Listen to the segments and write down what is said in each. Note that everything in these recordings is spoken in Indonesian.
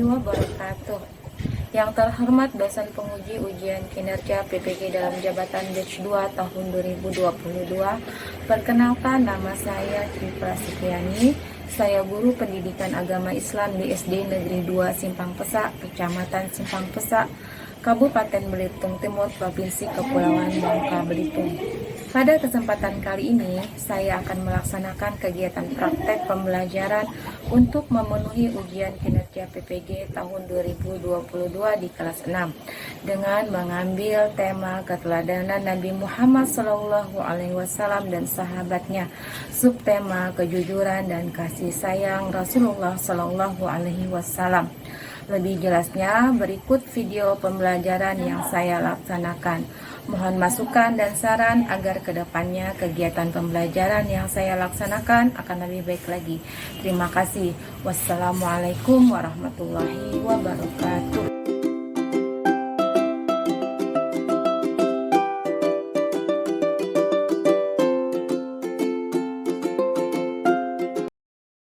warahmatullahi wabarakatuh. Yang terhormat dosen penguji ujian kinerja PPG dalam jabatan Batch 2 tahun 2022. Perkenalkan, nama saya Tri Prasetyani. Saya guru pendidikan agama Islam di SD Negeri 2 Simpang Pesak, Kecamatan Simpang Pesak, Kabupaten Belitung Timur, Provinsi Kepulauan Bangka Belitung. Pada kesempatan kali ini, saya akan melaksanakan kegiatan praktek pembelajaran untuk memenuhi ujian kinerja PPG tahun 2022 di kelas 6 dengan mengambil tema keteladanan Nabi Muhammad SAW dan sahabatnya, subtema kejujuran dan kasih sayang Rasulullah SAW. Lebih jelasnya, berikut video pembelajaran yang saya laksanakan. Mohon masukan dan saran agar kedepannya kegiatan pembelajaran yang saya laksanakan akan lebih baik lagi. Terima kasih. Wassalamualaikum warahmatullahi wabarakatuh.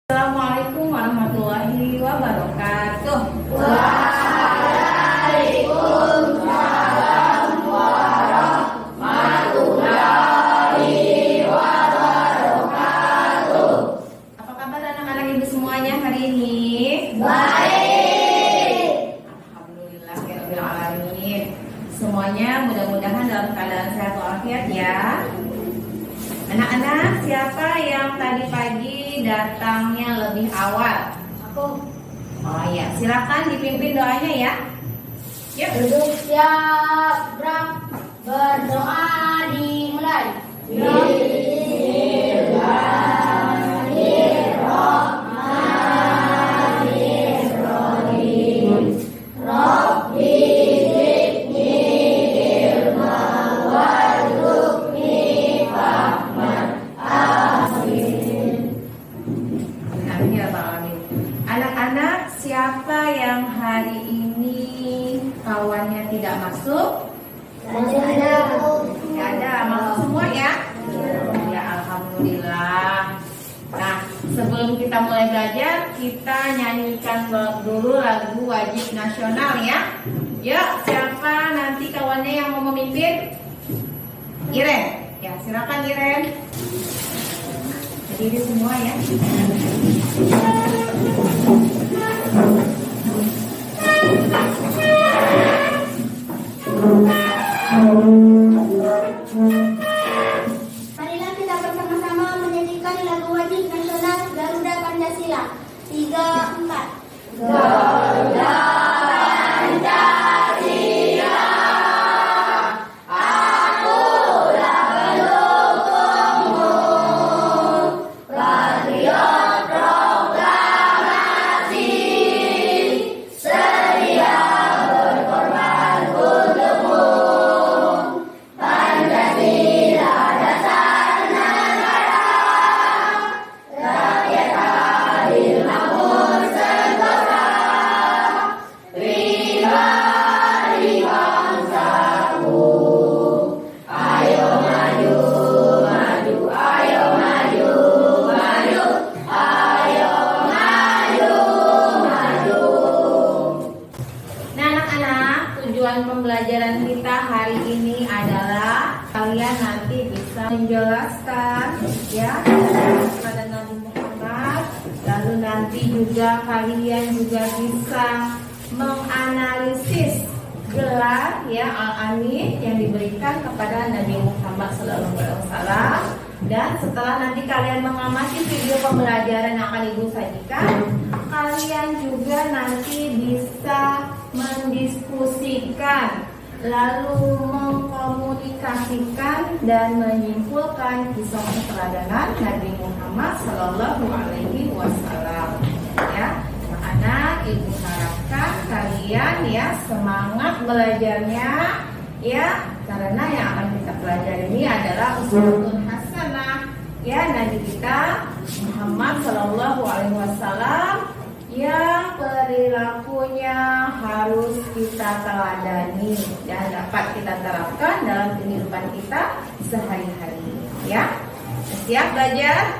Assalamualaikum warahmatullahi wabarakatuh. Semuanya hari ini baik. Alhamdulillahirobbilalamin. Semuanya mudah-mudahan dalam keadaan sehat walafiat ya. Anak-anak, siapa yang tadi pagi datangnya lebih awal? Aku. Oh ya, silakan dipimpin doanya ya. Yuk. Duduk siap, gerak. Berdoa dimulai. Anak-anak, siapa yang hari ini kawannya tidak masuk? Tidak ada, masuk semua ya? Ya, alhamdulillah. Nah, sebelum kita mulai belajar, kita nyanyikan dulu lagu wajib nasional ya. Yuk, siapa nanti kawannya yang mau memimpin? Iren. Ya, silakan Iren. Berdiri semua ya. Marilah kita bersama-sama menyanyikan lagu wajib nasional Garuda Pancasila. 3, 4. Garuda Pancasila, akulah pendukungmu, patriot proklamasi, sedia berkorban untukmu. Pancasila dasar negara, rakyat adil makmur sentosa, pribadi bangsaku. Ayo maju, maju, ayo maju, maju, ayo maju, maju. Nah, anak-anak, tujuan pembelajaran kita hari ini adalah kalian nanti bisa menjelaskan ya kepada Nabi Muhammad, lalu nanti juga kalian juga bisa menganalisis gelar ya al-amin yang diberikan kepada Nabi Muhammad SAW. Dan setelah nanti kalian mengamati video pembelajaran yang akan Ibu sajikan, kalian juga nanti bisa mendiskusikan, lalu mengkomunikasikan dan menyimpulkan kisah keteladanan Nabi Muhammad SAW. Ya, anak-anak, Ibu harapkan kalian ya semangat belajarnya ya, karena yang akan kita pelajari ini adalah uswatun hasanah ya, Nabi kita Muhammad SAW yang perilakunya harus kita teladani dan dapat kita terapkan dalam kehidupan kita sehari-hari ya. Siap belajar?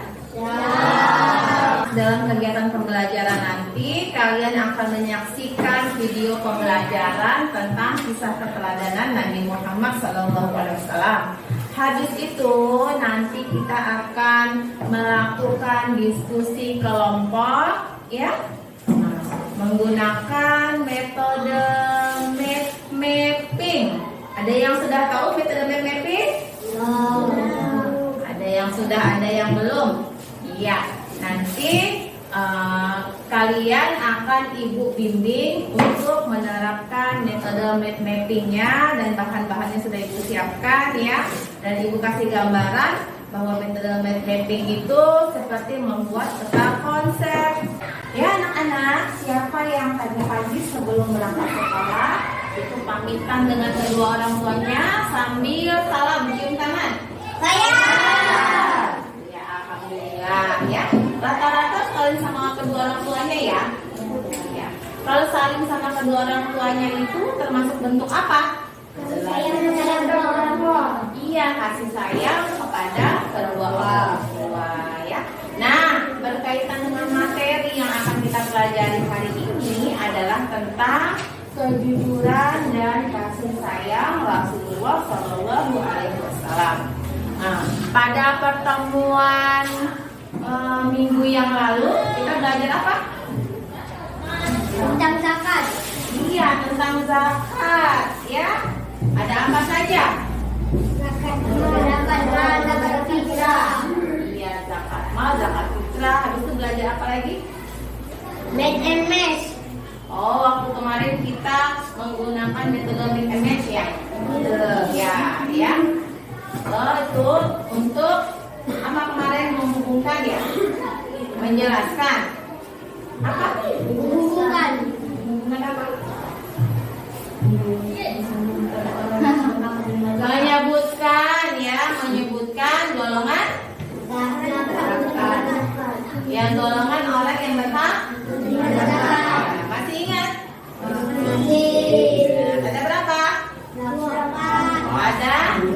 Dalam kegiatan pembelajaran nanti, kalian akan menyaksikan video pembelajaran tentang kisah keteladanan Nabi Muhammad SAW. Habis itu, nanti kita akan melakukan diskusi kelompok, ya, menggunakan metode map mapping. Ada yang sudah tahu metode map mapping? Ada yang sudah, ada yang belum? Iya. Nanti kalian akan ibu bimbing untuk menerapkan metode map mappingnya, dan bahan-bahannya sudah ibu siapkan ya. Dan ibu kasih gambaran bahwa metode map mapping itu seperti membuat peta konsep. Ya anak-anak, siapa yang tadi pagi sebelum berangkat sekolah itu pamitan dengan kedua orang tuanya sambil salam cium tangan? Saya. Ya, alhamdulillah ya. Rata-rata saling sama kedua orang tuanya ya. Ya. Kalau saling sama kedua orang tuanya itu termasuk bentuk apa? Sayang kepada kedua orang tua. Iya, kasih sayang kepada kedua orang tua ya. Nah, berkaitan dengan materi yang akan kita pelajari hari ini adalah tentang kejujuran dan kasih sayang Rasulullah Shallallahu Alaihi Wasallam. Nah, pada pertemuan minggu yang lalu kita belajar apa? Tentang zakat. Iya, tentang zakat ya. Ada apa saja? Zakat mal, zakat fitrah. Iya, zakat mal, zakat fitrah. Habis itu belajar apa lagi? Mix and match. Oh, waktu kemarin kita menggunakan metode mix and match ya. Ya. Oh, itu untuk apa kemarin menghubungkan ya? Menjelaskan. Apa? Menghubungkan apa? Menyebutkan golongan yang golongan orang yang berhak. Masih ingat? Ada berapa? Oh, ada 8.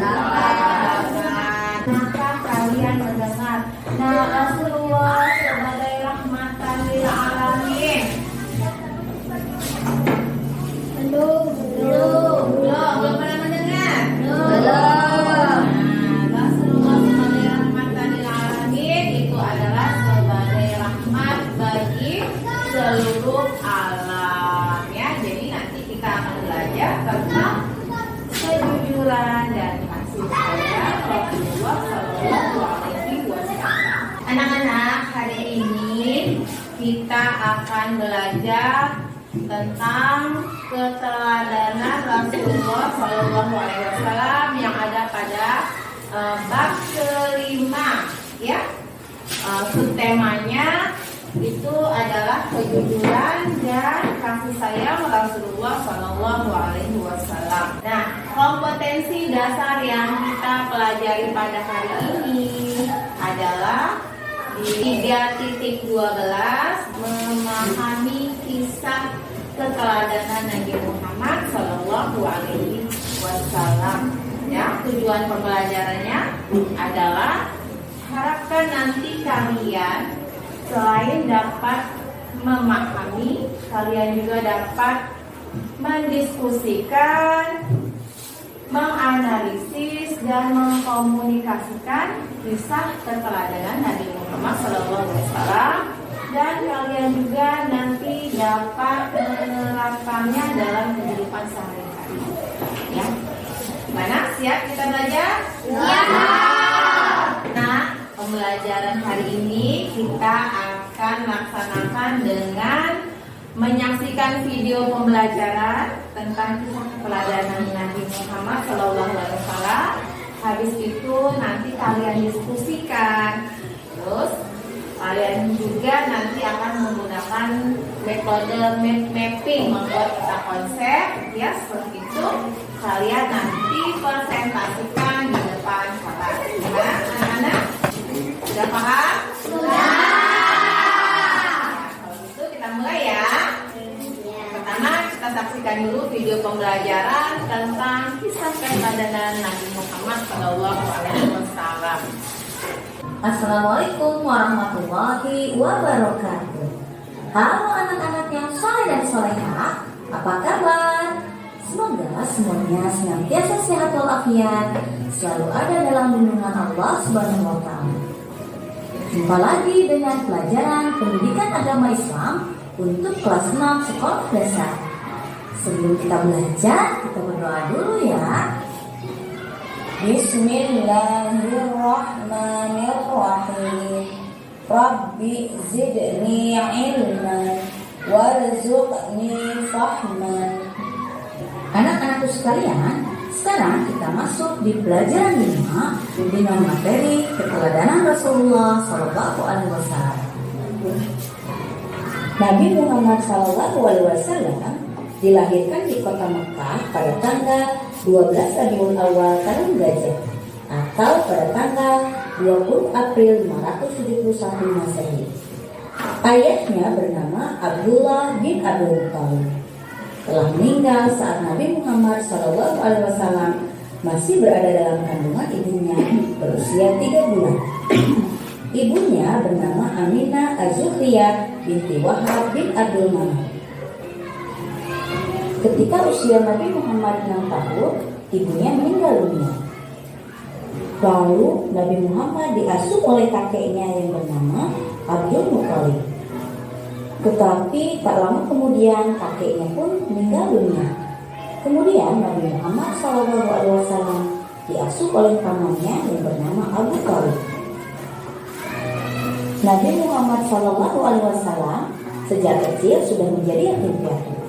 Maka kalian mendengar, nah Rasulullah sebagai rahmatan lil alamin. Belum pernah mendengar? Belum. Rasulullah sebagai rahmatan lil alamin itu adalah sebagai rahmat bagi seluruh alam ya. Jadi nanti kita akan belajar tentang kejujuran dan kasih sayang Rasulullah Shallallahu Alaihi Wasallam. Anak-anak, hari ini kita akan belajar tentang keteladanan Rasulullah Shallallahu Alaihi Wasallam yang ada pada bab kelima ya. Subtemanya itu adalah kejujuran dan kasih sayang Rasulullah Shallallahu Alaihi Wasallam. Nah, kompetensi dasar yang kita pelajari pada hari ini adalah di 3.12 memahami kisah keteladanan Nabi Muhammad Shallallahu Alaihi Wasallam. Ya, tujuan pembelajarannya adalah harapkan nanti kalian selain dapat memahami, kalian juga dapat mendiskusikan, menganalisis dan mengkomunikasikan kisah keteladanan Nabi Muhammad SAW, dan kalian juga nanti dapat menerapkannya dalam kehidupan sehari-hari. Ya, gimana? Siap kita belajar? Ya. Nah, pembelajaran hari ini kita akan laksanakan dengan menyaksikan video pembelajaran tentang kisah keteladanan Nabi Muhammad SAW. Habis itu nanti kalian diskusikan. Terus kalian juga nanti akan menggunakan metode map mapping, membuat peta konsep ya, seperti itu. Kalian nanti presentasikan di depan kelas. Gimana anak-anak? Sudah paham? Sudah. Kalau gitu kita mulai ya. Pertama kita saksikan dulu video pembelajaran tentang kisah keteladanan Nabi Muhammad Shallallahu Alaihi Wasallam. Assalamualaikum warahmatullahi wabarakatuh. Halo anak-anak yang soleh dan soleha, apa kabar? Semoga semuanya senantiasa sehat walafiat, selalu ada dalam lindungan Allah Subhanahu wa Ta'ala. Jumpa lagi dengan pelajaran pendidikan agama Islam untuk kelas 6 sekolah dasar. Sebelum kita belajar, kita berdoa dulu ya. Bismillahirrahmanirrahim. Rabbi zidni ilman warzuqni fahman. Anak-anakku sekalian, sekarang kita masuk di pelajaran 5 dengan materi keteladanan Rasulullah Shallallahu Alaihi Wasallam. Nabi Muhammad Shallallahu Alaihi Wasallam dilahirkan di kota Mekah pada tanggal 12 Rabiul Awal tahun Gajah atau pada tanggal 20 April 571 Masehi. Ayahnya bernama Abdullah bin Abdul Muthalib. Telah meninggal saat Nabi Muhammad SAW masih berada dalam kandungan ibunya berusia 3 bulan. Ibunya bernama Aminah Az-Zuhriyah binti Wahab bin Abdul Manaf. Ketika usia Nabi Muhammad 6 tahun, ibunya meninggal dunia. Lalu Nabi Muhammad diasuh oleh kakeknya yang bernama Abdul Muthalib. Tetapi tak lama kemudian kakeknya pun meninggal dunia. Kemudian Nabi Muhammad SAW diasuh oleh pamannya yang bernama Abu Thalib. Nabi Muhammad SAW sejak kecil sudah menjadi yatim piatu.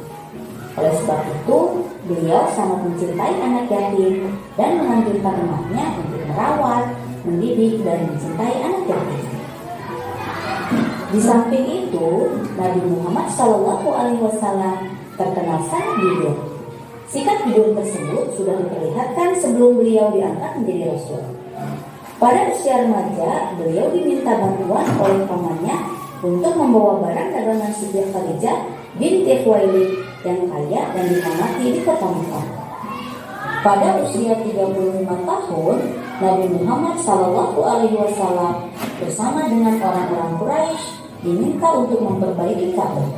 Oleh sebab itu, beliau sangat mencintai anak yatim dan menganjurkan umatnya untuk merawat, mendidik, dan mencintai anak yatim. Di samping itu, Nabi Muhammad SAW terkenal sangat jujur. Sikap jujur tersebut sudah diperlihatkan sebelum beliau diangkat menjadi Rasul. Pada usia remaja, beliau diminta bantuan oleh pamannya untuk membawa barang dagangan Siti Khadijah binti Khuwailid yang kaya dan dihormati di kota Mekah. Pada usia 35 tahun, Nabi Muhammad SAW bersama dengan orang-orang Quraisy diminta untuk memperbaiki Ka'bah.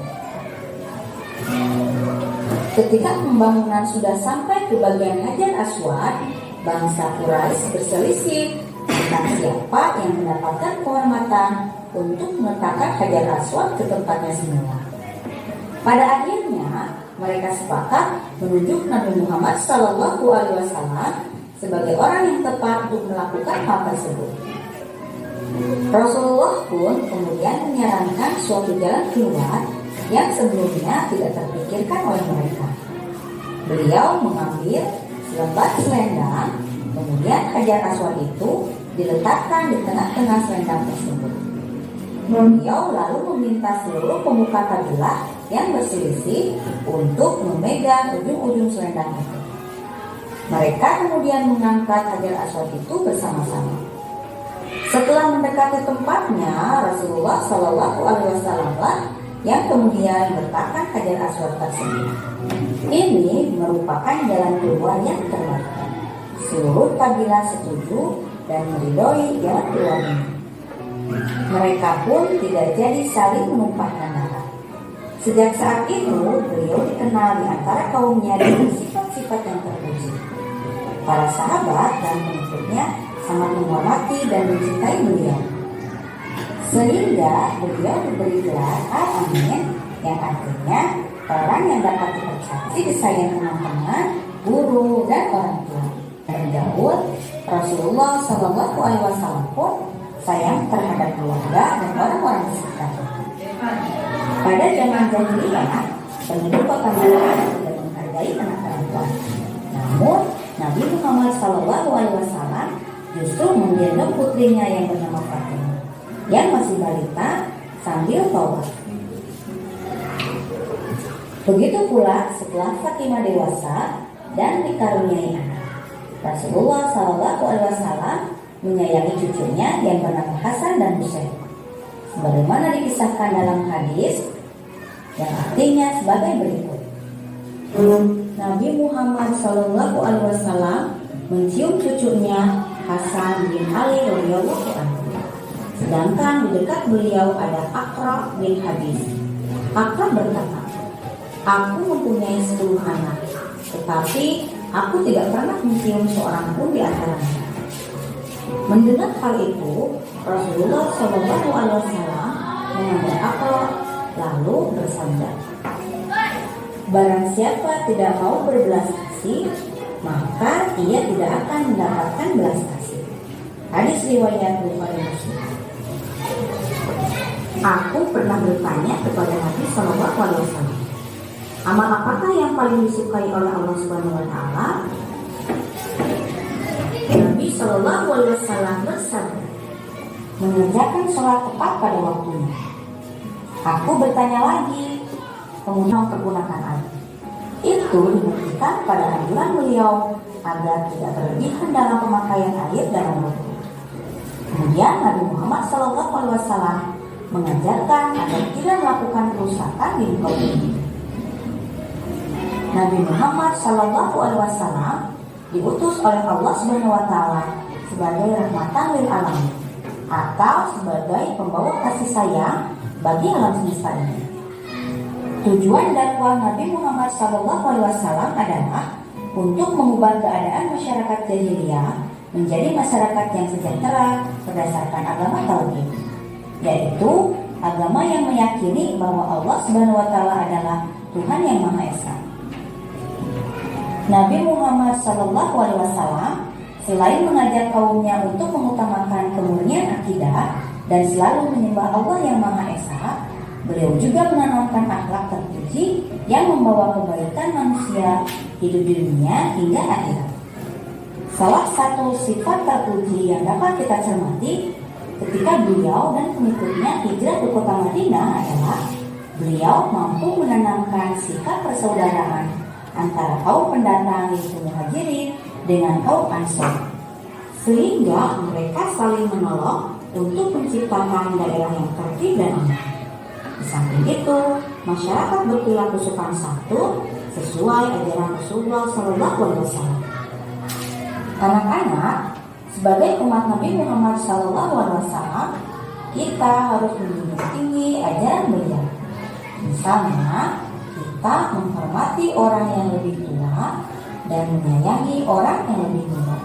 Ketika pembangunan sudah sampai ke bagian Hajar Aswad, bangsa Quraisy berselisih tentang siapa yang mendapatkan kehormatan untuk meletakkan Hajar Aswad ke tempatnya semula. Pada akhirnya, mereka sepakat menunjuk Nabi Muhammad SAW sebagai orang yang tepat untuk melakukan hal tersebut. Rasulullah pun kemudian menyarankan suatu jalan keluar yang sebelumnya tidak terpikirkan oleh mereka. Beliau mengambil selembar selendang, kemudian Hajar Aswad itu diletakkan di tengah-tengah selendang tersebut. Beliau lalu meminta seluruh pemuka kabilah yang berselisih untuk memegang ujung-ujung selendang itu. Mereka kemudian mengangkat Hajar Aswad itu bersama-sama. Setelah mendekati tempatnya, Rasulullah SAW yang kemudian meletakkan Hajar Aswad tersebut. Ini merupakan jalan keluar yang terbaik. Seluruh kabilah setuju dan meridhoi jalan keluar ini. Mereka pun tidak jadi saling menumpahkan darah. Sejak saat itu, beliau dikenal di antara kaumnya dengan sifat-sifat yang terpuji. Para sahabat dan pengikutnya sangat menghormati dan mencintai beliau. Sehingga beliau diberi gelar Al-Amin, yang artinya orang yang dapat dipercaya disayang teman-teman, guru, dan orang tua. Dan Daud, Rasulullah SAW pun sayang terhadap keluarga dan orang-orang di sekitarnya. Pada zaman jahiliyah, penduduk kota Mekah tidak menghargai anak perempuan. Namun, Nabi Muhammad SAW justru menggendong putrinya yang bernama Fatimah, yang masih balita sambil tawaf. Begitu pula setelah Fatimah dewasa dan dikaruniai anak, Rasulullah SAW menyayangi cucunya yang bernama Hasan dan Husain. Sebagaimana dikisahkan dalam hadis yang artinya sebagai berikut. Nabi Muhammad SAW mencium cucunya Hasan bin Ali radhiyallahu anhu. Sedangkan di dekat beliau ada Aqra bin Habis. Aqra berkata, "Aku mempunyai 10 anak, tetapi aku tidak pernah mencium seorang pun di antaranya." Mendengar hal itu, Rasulullah SAW mengambil Aqra lalu bersabda, "Barang siapa tidak mau berbelas kasih, maka ia tidak akan mendapatkan belas kasih." Hadis riwayat Bukhari Muslim. Aku pernah bertanya kepada Nabi SAW, amal apakah yang paling disukai oleh Allah Subhanahu Wa Taala? Nabi SAW bersabda, mengerjakan sholat tepat pada waktunya. Aku bertanya lagi, kemudian mempergunakan air. Itu dibuktikan pada anjuran beliau agar tidak berlebihan dalam pemakaian air dalam waktu. Kemudian Nabi Muhammad SAW mengajarkan agar tidak melakukan kerusakan di muka bumi. Nabi Muhammad SAW diutus oleh Allah Subhanahu Wa Taala sebagai rahmatan lil alamin atau sebagai pembawa kasih sayang bagi alam semesta ini. Tujuan dakwah Nabi Muhammad SAW adalah untuk mengubah keadaan masyarakat jahiliyah menjadi masyarakat yang sejahtera berdasarkan agama tauhid, yaitu agama yang meyakini bahwa Allah Subhanahu Wa Taala adalah Tuhan yang Maha Esa. Nabi Muhammad SAW selain mengajak kaumnya untuk mengutamakan kemurnian akidah dan selalu menyembah Allah yang Maha Esa, beliau juga menanamkan akhlak terpuji yang membawa kebaikan manusia hidup di dunia hingga akhirat. Salah satu sifat terpuji yang dapat kita cermati ketika beliau dan pengikutnya hijrah ke kota Madinah adalah beliau mampu menanamkan sikap persaudaraan antara kaum pendatang yaitu Muhajirin dengan kaum Ansor, sehingga mereka saling menolong untuk menciptakan daerah yang tertib dan aman. Di samping itu, masyarakat berperilaku sopan santun sesuai ajaran Rasulullah SAW. Anak-anak, sebagai umat Nabi Muhammad SAW, kita harus menjunjung tinggi ajaran beliau. Misalnya, kita menghormati orang yang lebih tua dan menyayangi orang yang lebih muda.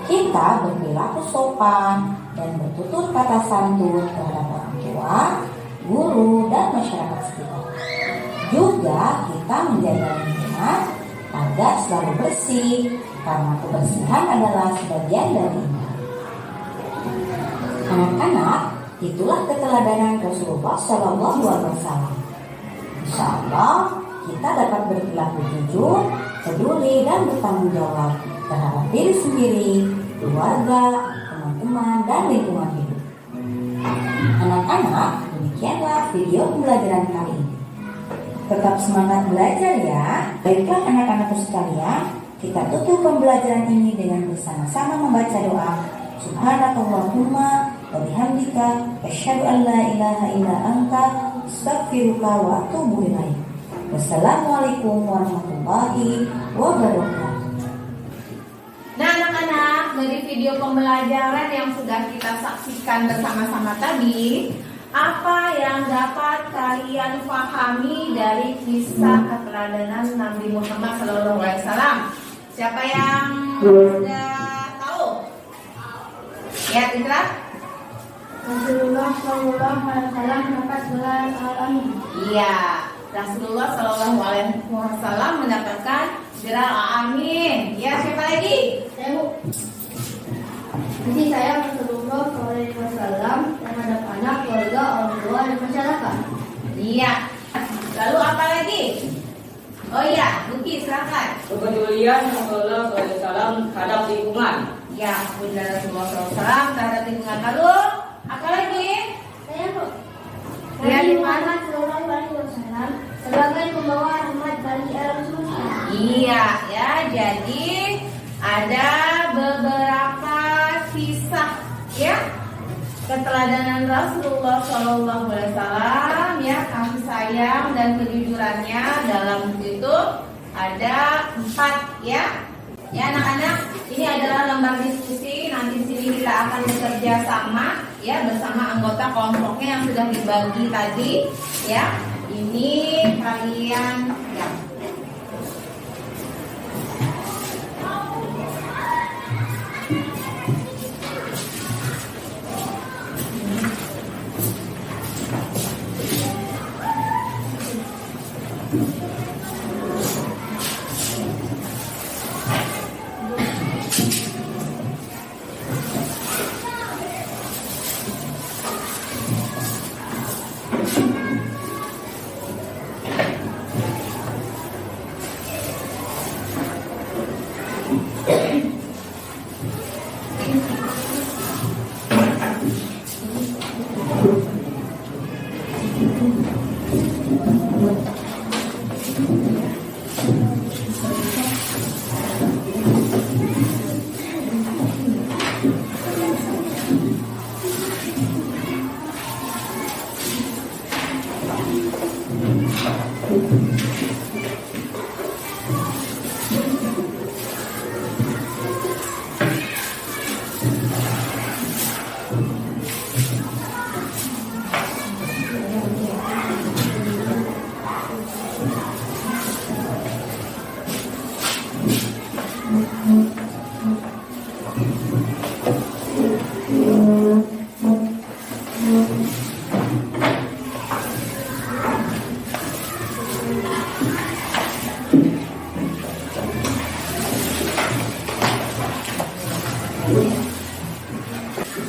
Kita berperilaku sopan dan bertutur kata santun terhadap orang tua, guru, dan masyarakat sekitar. Juga kita menjaga lingkungan agar selalu bersih, karena kebersihan adalah sebagian dari iman. Anak-anak, itulah keteladanan Rasulullah SAW. Insya Allah, kita dapat berperilaku jujur, peduli, dan bertanggung jawab terhadap diri sendiri, keluarga, teman-teman, dan lingkungan hidup. Anak-anak, demikianlah video pembelajaran kali ini. Tetap semangat belajar ya. Baiklah anak-anakku sekalian, kita tutup pembelajaran ini dengan bersama-sama membaca doa. Subhanakallahumma wa bihamdika asyhadu an la ilaha illa anta astaghfiruka wa atubu ilaik. Wassalamualaikum warahmatullahi wabarakatuh. Nah anak-anak, dari video pembelajaran yang sudah kita saksikan bersama-sama tadi, apa yang dapat kalian pahami dari kisah keteladanan Nabi Muhammad SAW? Siapa yang sudah tahu? Ya, Titra? Rasulullah SAW dapat gelar al-amin. Iya, Rasulullah SAW mendapatkan gelar al-amin. Ya, siapa lagi? Saya Bu. Jadi saya Rasulullah SAW terhadap anak, keluarga, orang tua, dan masyarakat. Iya. Lalu apa lagi? Oh iya, Luki silakan. Kepedulian Rasulullah SAW terhadap lingkungan. Ya, Bunda Rasulullah SAW terhadap lingkungan. Lalu apa lagi? Saya Bu. Ya, Nabi di mana? Muhammad SAW sebagai pembawa rahmat bagi alam semesta. Iya, ya. Jadi ada beberapa kisah ya keteladanan Rasulullah SAW ya, kasih sayang dan kejujurannya dalam buku itu ada 4 ya. Ya anak-anak, ini adalah lembar diskusi. Nanti di sini kita akan bekerja sama ya bersama anggota kelompoknya yang sudah dibagi tadi ya. Ini kalian ya.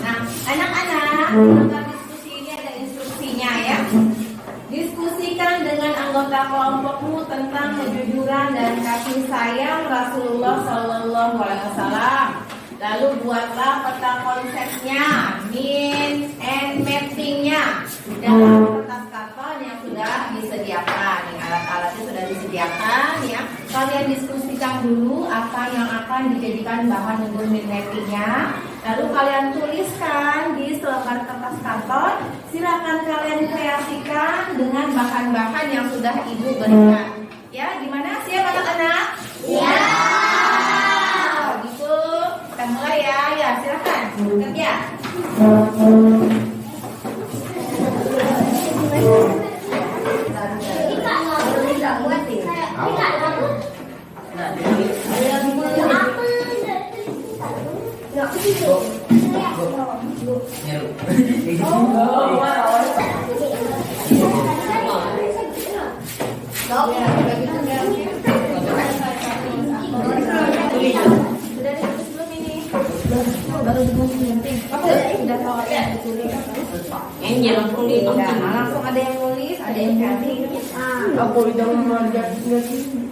Nah, anak-anak, dalam diskusi ini ada instruksinya ya. Diskusikan dengan anggota kelompokmu tentang kejujuran dan kasih sayang Rasulullah Shallallahu Alaihi Wasallam. Lalu buatlah peta konsepnya, means and mappingnya dalam kertas karton yang sudah disediakan. Alat-alatnya sudah disediakan ya. Kalian diskusikan dulu apa yang akan dijadikan bahan untuk mind mappingnya. Lalu kalian tuliskan di selembar kertas karton. Silakan kalian kreasikan dengan bahan-bahan yang sudah ibu berikan. Ya, gimana siap anak-anak? Ya. Gitu. Kita mulai ya. Ya, silakan kerja. Nah, langsung ada yang nulis, ada yang ganti. Aku udah mengajar kuning.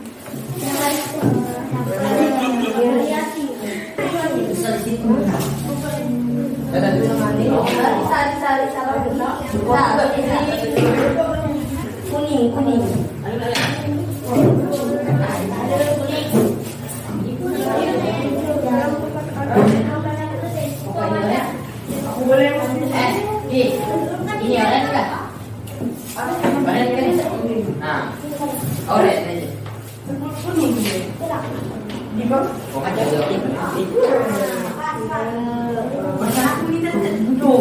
Ini ada enggak? Banyak kan? Nah, orange aja. Kuning. Di bawah. Oh, aja itu. Masalah kuning tentu.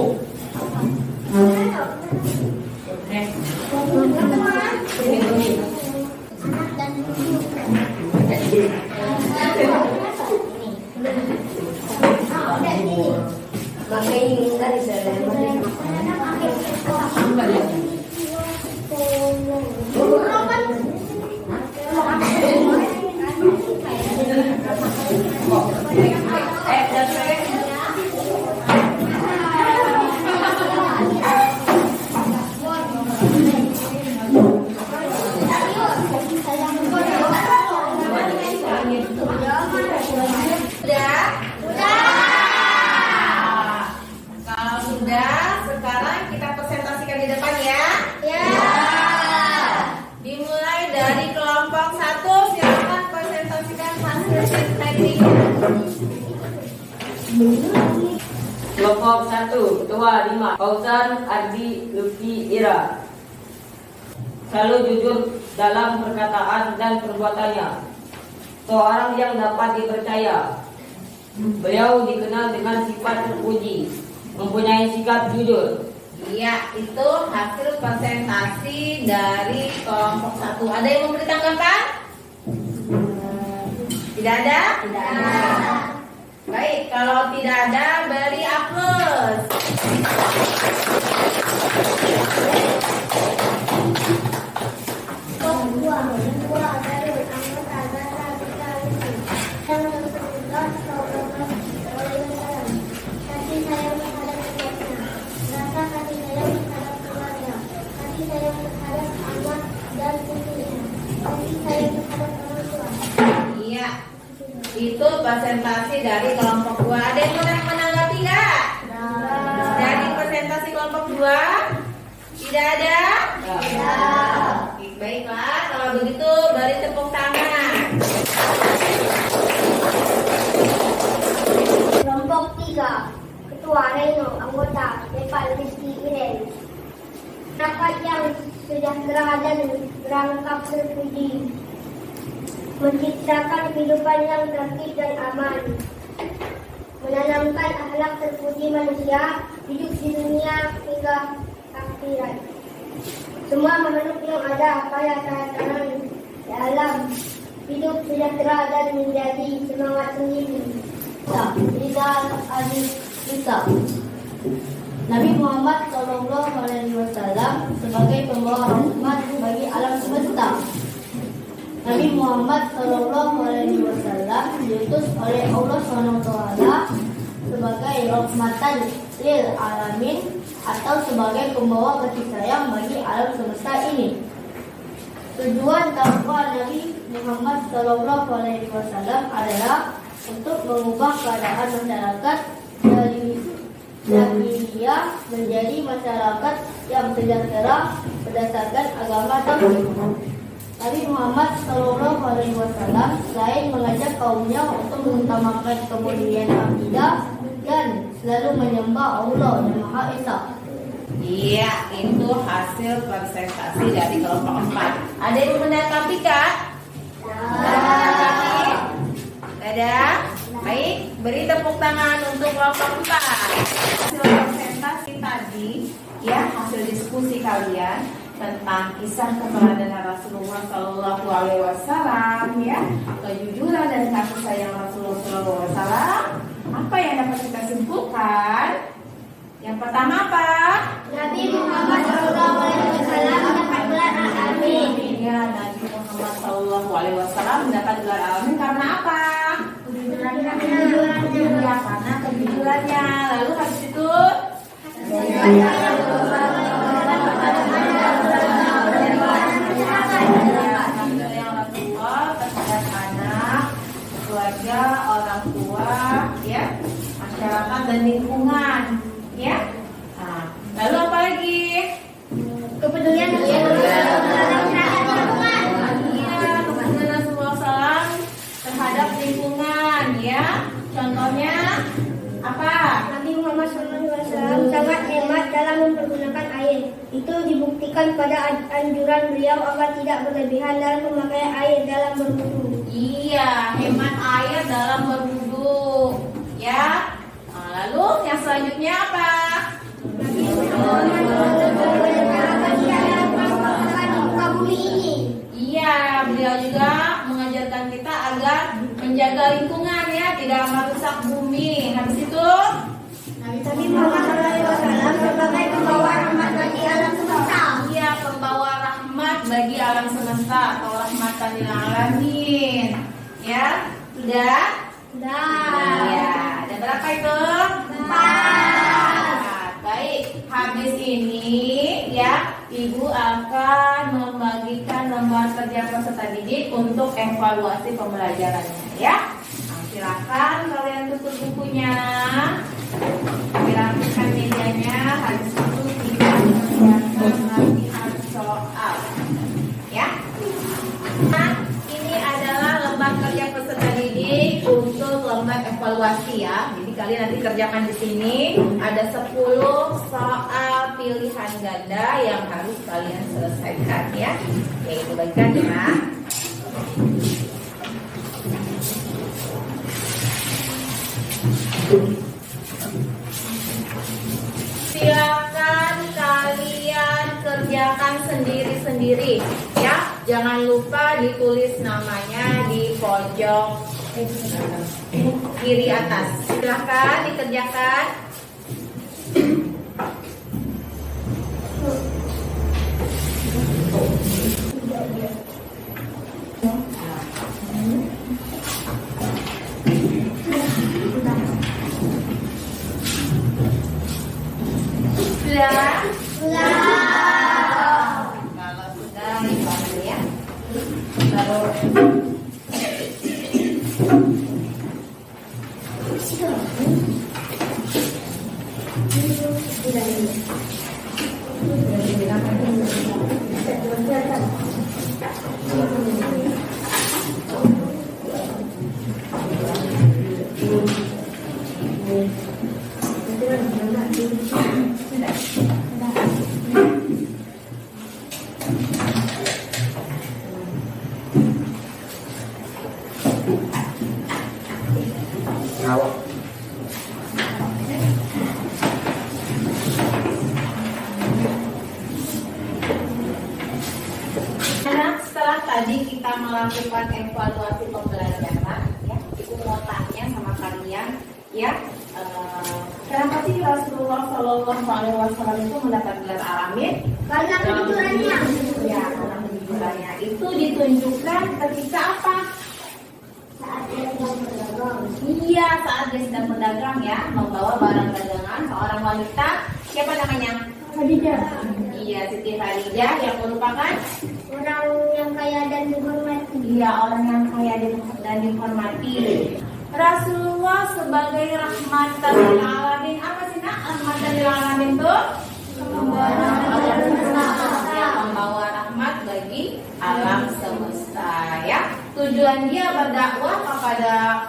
Kelompok 1, Ketua 5, Fauzan Ardi Lutfi Ira. Selalu jujur dalam perkataan dan perbuatannya. Seorang yang dapat dipercaya. Beliau dikenal dengan sifat terpuji. mempunyai sikap jujur. Iya, itu hasil presentasi dari kelompok 1. Ada yang memberi tanggapan? Tidak ada? Tidak ada. Baik, kalau tidak ada, beri A+. Iya, itu presentasi dari kelompok 2. Ada yang menanggapi nggak? Dari presentasi kelompok 2? Tidak ada? Tidak. Baiklah, kalau begitu beri tepuk tangan. Kelompok 3, Ketua Reno, anggota Nepal Rizky Iren. Rakyat yang sejahtera dan berangkap terpuji, menciptakan kehidupan yang tertib dan aman, menanamkan akhlak terpuji manusia, hidup di dunia hingga akhirat. Semua makhluk yang ada pada tatanan dalam hidup sejahtera dan menjadi semangat sendiri. Rizal Aziz Isa. Nabi Muhammad SAW sebagai pembawa rahmat bagi alam semesta. Nabi Muhammad SAW diutus oleh Allah SWT sebagai rahmatan lil alamin atau sebagai pembawa kasih sayang bagi alam semesta ini. Tujuan dakwah Nabi Muhammad SAW adalah untuk mengubah keadaan masyarakat dari jahiliyah menjadi masyarakat yang sejahtera berdasarkan agama tauhid. Nabi Muhammad SAW selain mengajak kaumnya untuk mengutamakan kemuliaan akidah dan selalu menyembah Allah yang Maha Esa. Iya, itu hasil presentasi dari kelompok 4. Ada yang menanggapi, Kak? Ada? Baik, beri tepuk tangan untuk kelompok 4. Hasil presentasi tadi, ya, hasil diskusi kalian tentang kisah keteladanan Rasulullah Shallallahu Alaihi Wasallam, ya, kejujuran dan kasih sayang Rasulullah Shallallahu Alaihi Wasallam. Apa yang dapat kita simpulkan? Yang pertama apa? Nabi Muhammad SAW mendapat gelar Al-Amin. Ya, Nabi Muhammad Shallallahu Alaihi Wasallam mendapat gelar Al-Amin karena apa? Ya, karena kejujurannya. Lalu habis itu terhadap anak, keluarga, orang tua, ya, masyarakat dan lingkungan, ya. Nah, lalu apa lagi? Kepedulian Kepedulian Rasulullah SAW terhadap lingkungan, ya. Contohnya apa? Nabi Muhammad SAW sangat hemat dalam mempergunakan air. Itu dibuktikan pada anjuran beliau agar tidak berlebihan dalam memakai air dalam berwudu. Iya, hemat air dalam berwudu, ya. Nah, lalu yang selanjutnya apa? Nabi Muhammad bumi ini. Iya, beliau juga mengajarkan kita agar menjaga lingkungan, ya, tidak merusak bumi. Habis itu Nabi Muhammad SAW sebagai pembawa rahmat bagi alam semesta. Iya, pembawa rahmat bagi alam semesta atau rahmatan lil alamin. Ya, sudah? Ya, ada berapa itu? 4. Baik, habis ini, ya, Ibu akan membagikan lembar kerja peserta didik untuk evaluasi pembelajarannya, ya. Nah, silakan kalian tutup bukunya, dirapikan mejanya. Habis itu kita mengerjakan latihan soal, ya. Nah, ini adalah lembar kerja peserta didik untuk lembar evaluasi, ya. Jadi kalian nanti kerjakan di sini. Ada 10 soal pilihan ganda yang harus kalian selesaikan, ya. Oke, itu bagikan, ya. berdiri ya. Jangan lupa ditulis namanya di pojok kiri atas. Silahkan dikerjakan. Sudah? Kalau sudah, dipanggil ya. Lalu setelah tadi kita melakukan evaluasi pembelajaran, ya, Ibu mau tanya sama kalian, ya, kenapa sih Rasulullah Shallallahu Alaihi Wasallam itu mendapat gelar alamin? Karena kejujurannya. Ya, karena kejujurannya itu ditunjukkan ketika apa? Saat dia sedang berdagang. Iya, saat dia sedang berdagang ya, membawa barang dagangan seorang wanita, siapa namanya? Khadijah. Iya, Siti Khadijah yang merupakan Orang yang kaya dan dihormati. Iya, orang yang kaya dan dihormati. Rasulullah sebagai rahmatan lil alamin. Apa sih nak? Rahmatan lil alamin itu membawa rahmat bagi alam semesta ya. Tujuan dia berdakwah kepada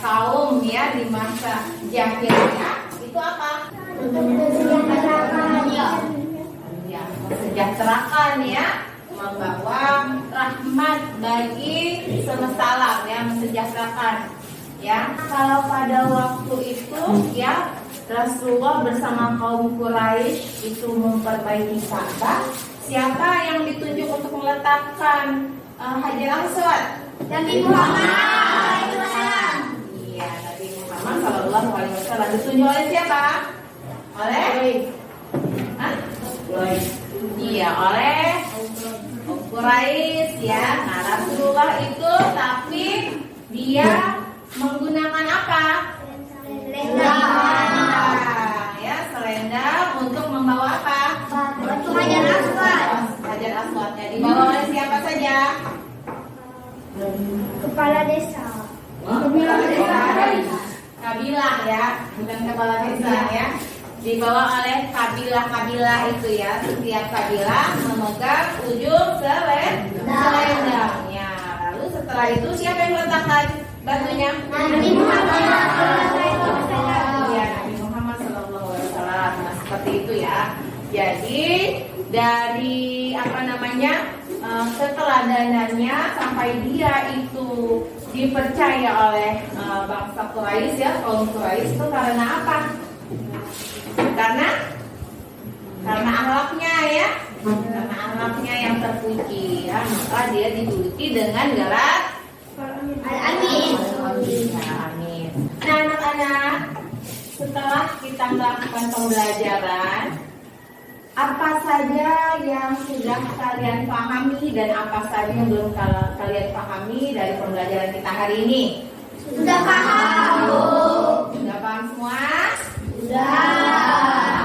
kaum ya di masa jahiliyah itu apa? Untuk mensejahterakan. Ya, mensejahterakan ya, membawa rahmat bagi semesta alam ya, mensejahterakan ya. Kalau pada waktu itu ya Rasulullah bersama kaum Quraisy itu memperbaiki Ka'bah, siapa yang ditunjuk untuk meletakkan Hajar Aswad? Nabi Muhammad SAW. Iya, Nabi Muhammad Shallallahu Alaihi Wasallam ditunjuk oleh siapa? Oleh Hah? Iya, oleh Quraisy ya. Nah, Rasulullah itu tapi dia menggunakan apa? Selendang. Ya, selendang untuk membawa apa? Batu Hajar Aswad. Hajar Aswadnya dibawa oleh siapa saja? Kepala desa. Kabilah ya, bukan kepala desa ya. Dibawa oleh kabilah-kabilah itu ya. Setiap kabilah memegang ujung selendangnya. Lalu setelah itu siapa yang meletakkan batunya? Nabi Muhammad. Ya, Nabi Muhammad SAW. Nah, seperti itu ya. Jadi dari keteladanannya sampai dia itu dipercaya oleh bangsa Quraisy ya, kaum Quraisy itu karena apa? Karena akhlaknya ya, karena akhlaknya yang terpuji ya, maka dia dijuluki dengan gelar Al-Amin. Amin. Nah, anak-anak, setelah kita melakukan pembelajaran, apa saja yang sudah kalian pahami dan apa saja yang belum kalian pahami dari pembelajaran kita hari ini? Sudah paham, Bu. Sudah paham semua? Sudah.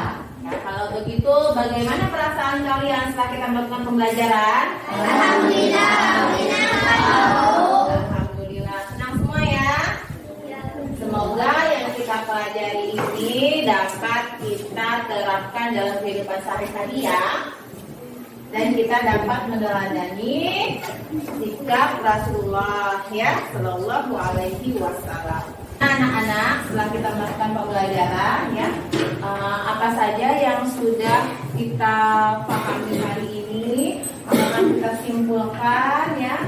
Nah, kalau begitu, bagaimana perasaan kalian setelah kita melakukan pembelajaran? Alhamdulillah. Alhamdulillah, senang semua ya. Semoga yang kita pelajari ini dapat kita terapkan dalam kehidupan sehari-hari ya. Dan kita dapat meneladani sikap Rasulullah ya, Shallallahu Alaihi Wasallam. Anak-anak, setelah kita melakukan pembelajaran ya, apa saja yang sudah kita pahami hari ini akan kita simpulkan ya.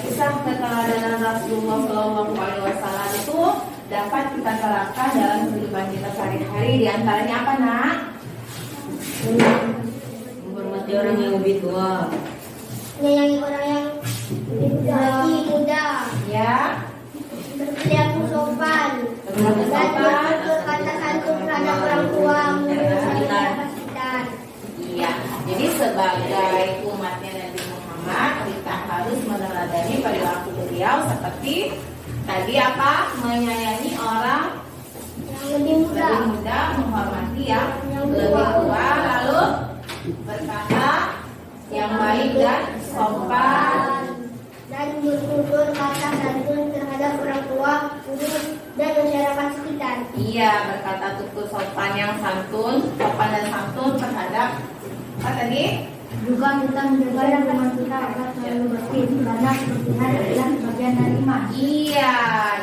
Kisah keteladanan Rasulullah Shallallahu Alaihi Wasallam itu dapat kita terapkan dalam kehidupan kita sehari-hari. Di antaranya apa, nak? Menghormati orang yang lebih tua. Menyayangi orang yang lebih muda. Ya, Berperilaku sopan. berlaku Dan sopan. berkata santun terhadap orang tua, murid, saudara, sekitar. Iya, jadi sebagai umatnya Nabi Muhammad, kita harus meneladani perilaku beliau seperti tadi apa? Menyayangi orang Yang lebih muda. lebih muda, menghormati yang Yang lebih tua. tua, lalu berkata yang baik dan sopan. Dan bertutur kata santun terhadap orang tua, murid, dan masyarakat sekitar. Iya, berkata tutur sopan yang santun, sopan dan santun terhadap apa tadi? Juga kita menjaga lingkungan kita agar selalu bersih, karena kebersihan adalah bagian dari iman. Iya,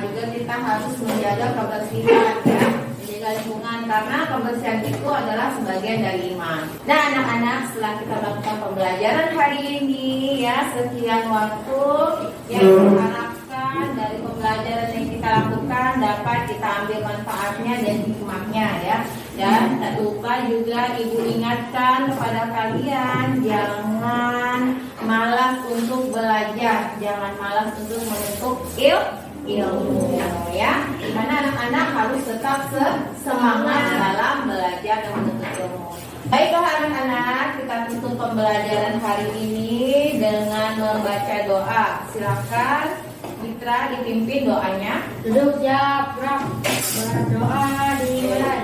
juga kita harus menjaga kebersihan ya, menjaga lingkungan karena kebersihan itu adalah sebagian dari iman. Nah, anak-anak, setelah kita lakukan pembelajaran hari ini ya, sekian waktu yang diharapkan dari pembelajaran yang kita lakukan dapat kita ambil manfaatnya dan hikmahnya ya. Dan tak lupa juga ibu ingatkan kepada kalian, jangan malas untuk belajar, jangan malas untuk menuntut ilmu ya. Karena anak-anak harus tetap semangat dalam belajar dan menuntut ilmu. Baiklah anak-anak, kita tutup pembelajaran hari ini dengan membaca doa. Silakan Mitra dipimpin doanya. Duduk siap, gerak. Berdoa dimulai.